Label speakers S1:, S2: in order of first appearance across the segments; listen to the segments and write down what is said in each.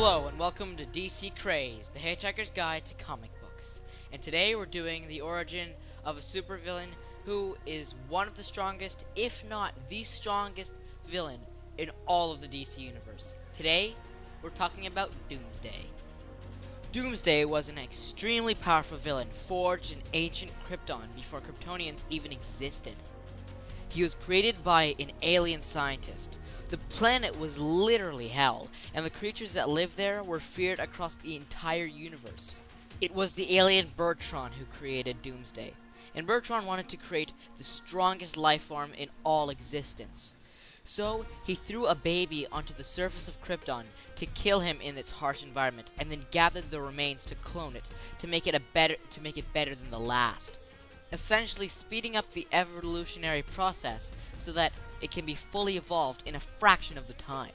S1: Hello and welcome to DC Craze, the Hitchhiker's Guide to Comic Books. And today we're doing the origin of a supervillain who is one of the strongest, if not the strongest villain in all of the DC universe. Today, we're talking about Doomsday. Doomsday was an extremely powerful villain forged in ancient Krypton before Kryptonians even existed. He was created by an alien scientist. The planet was literally hell, and the creatures that lived there were feared across the entire universe. It was the alien Bertron who created Doomsday, and Bertron wanted to create the strongest life form in all existence. So, he threw a baby onto the surface of Krypton to kill him in its harsh environment, and then gathered the remains to clone it, to make it better than the last. Essentially speeding up the evolutionary process so that it can be fully evolved in a fraction of the time.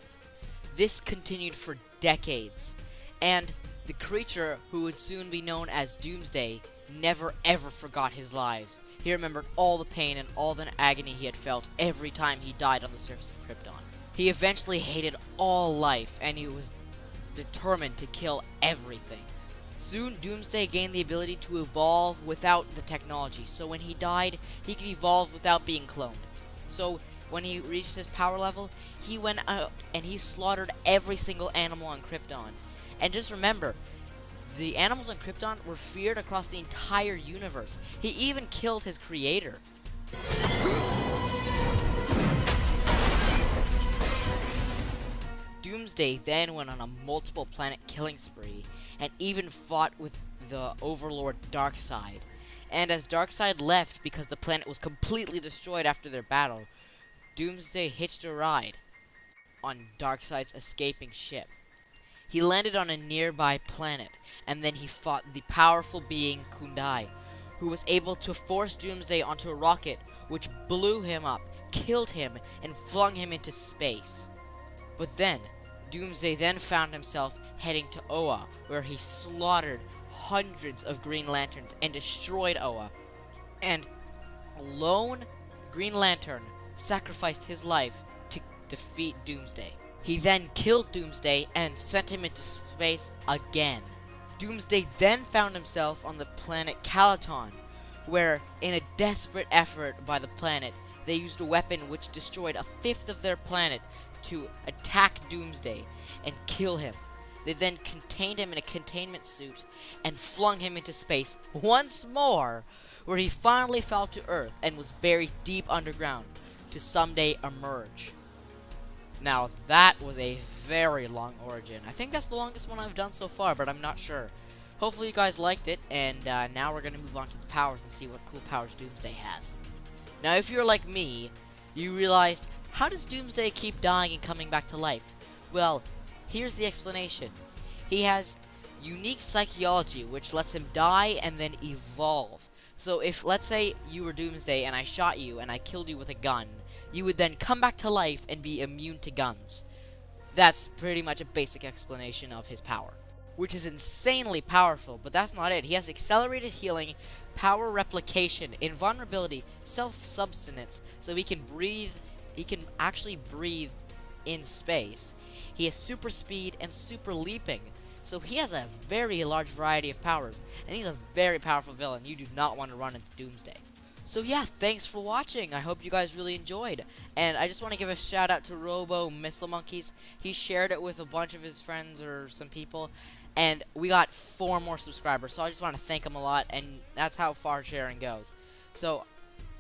S1: This continued for decades, and the creature who would soon be known as Doomsday never ever forgot his lives. He remembered all the pain and all the agony he had felt every time he died on the surface of Krypton. He eventually hated all life, and he was determined to kill everything. Soon, Doomsday gained the ability to evolve without the technology, so when he died, he could evolve without being cloned. So, when he reached his power level, he went out and he slaughtered every single animal on Krypton. And just remember, the animals on Krypton were feared across the entire universe. He even killed his creator. Doomsday then went on a multiple planet killing spree, and even fought with the Overlord Darkseid. And as Darkseid left because the planet was completely destroyed after their battle, Doomsday hitched a ride on Darkseid's escaping ship. He landed on a nearby planet, and then he fought the powerful being Kundai, who was able to force Doomsday onto a rocket, which blew him up, killed him, and flung him into space. But then, Doomsday then found himself heading to Oa, where he slaughtered hundreds of Green Lanterns and destroyed Oa. And a lone Green Lantern sacrificed his life to defeat Doomsday. He then killed Doomsday and sent him into space again. Doomsday then found himself on the planet Calaton, where, in a desperate effort by the planet, they used a weapon which destroyed a fifth of their planet to attack Doomsday and kill him. They then contained him in a containment suit and flung him into space once more, where he finally fell to Earth and was buried deep underground to someday emerge. Now that was a very long origin. I think that's the longest one I've done so far, but I'm not sure. Hopefully you guys liked it, and now we're going to move on to the powers and see what cool powers Doomsday has. Now if you're like me, you realized, how does Doomsday keep dying and coming back to life? Well, here's the explanation. He has unique psychology, which lets him die and then evolve. So if, let's say, you were Doomsday and I shot you and I killed you with a gun, you would then come back to life and be immune to guns. That's pretty much a basic explanation of his power, which is insanely powerful, but that's not it. He has accelerated healing, power replication, invulnerability, self-substance, so he can actually breathe in space. He has super speed and super leaping, so he has a very large variety of powers, and he's a very powerful villain. You do not want to run into Doomsday. So yeah, thanks for watching. I hope you guys really enjoyed. And I just want to give a shout out to Robo Missile Monkeys. He shared it with a bunch of his friends or some people, and we got 4 more subscribers, so I just want to thank him a lot, and that's how far sharing goes. So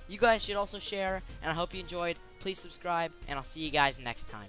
S1: you guys should also share, and I hope you enjoyed. Please subscribe, and I'll see you guys next time.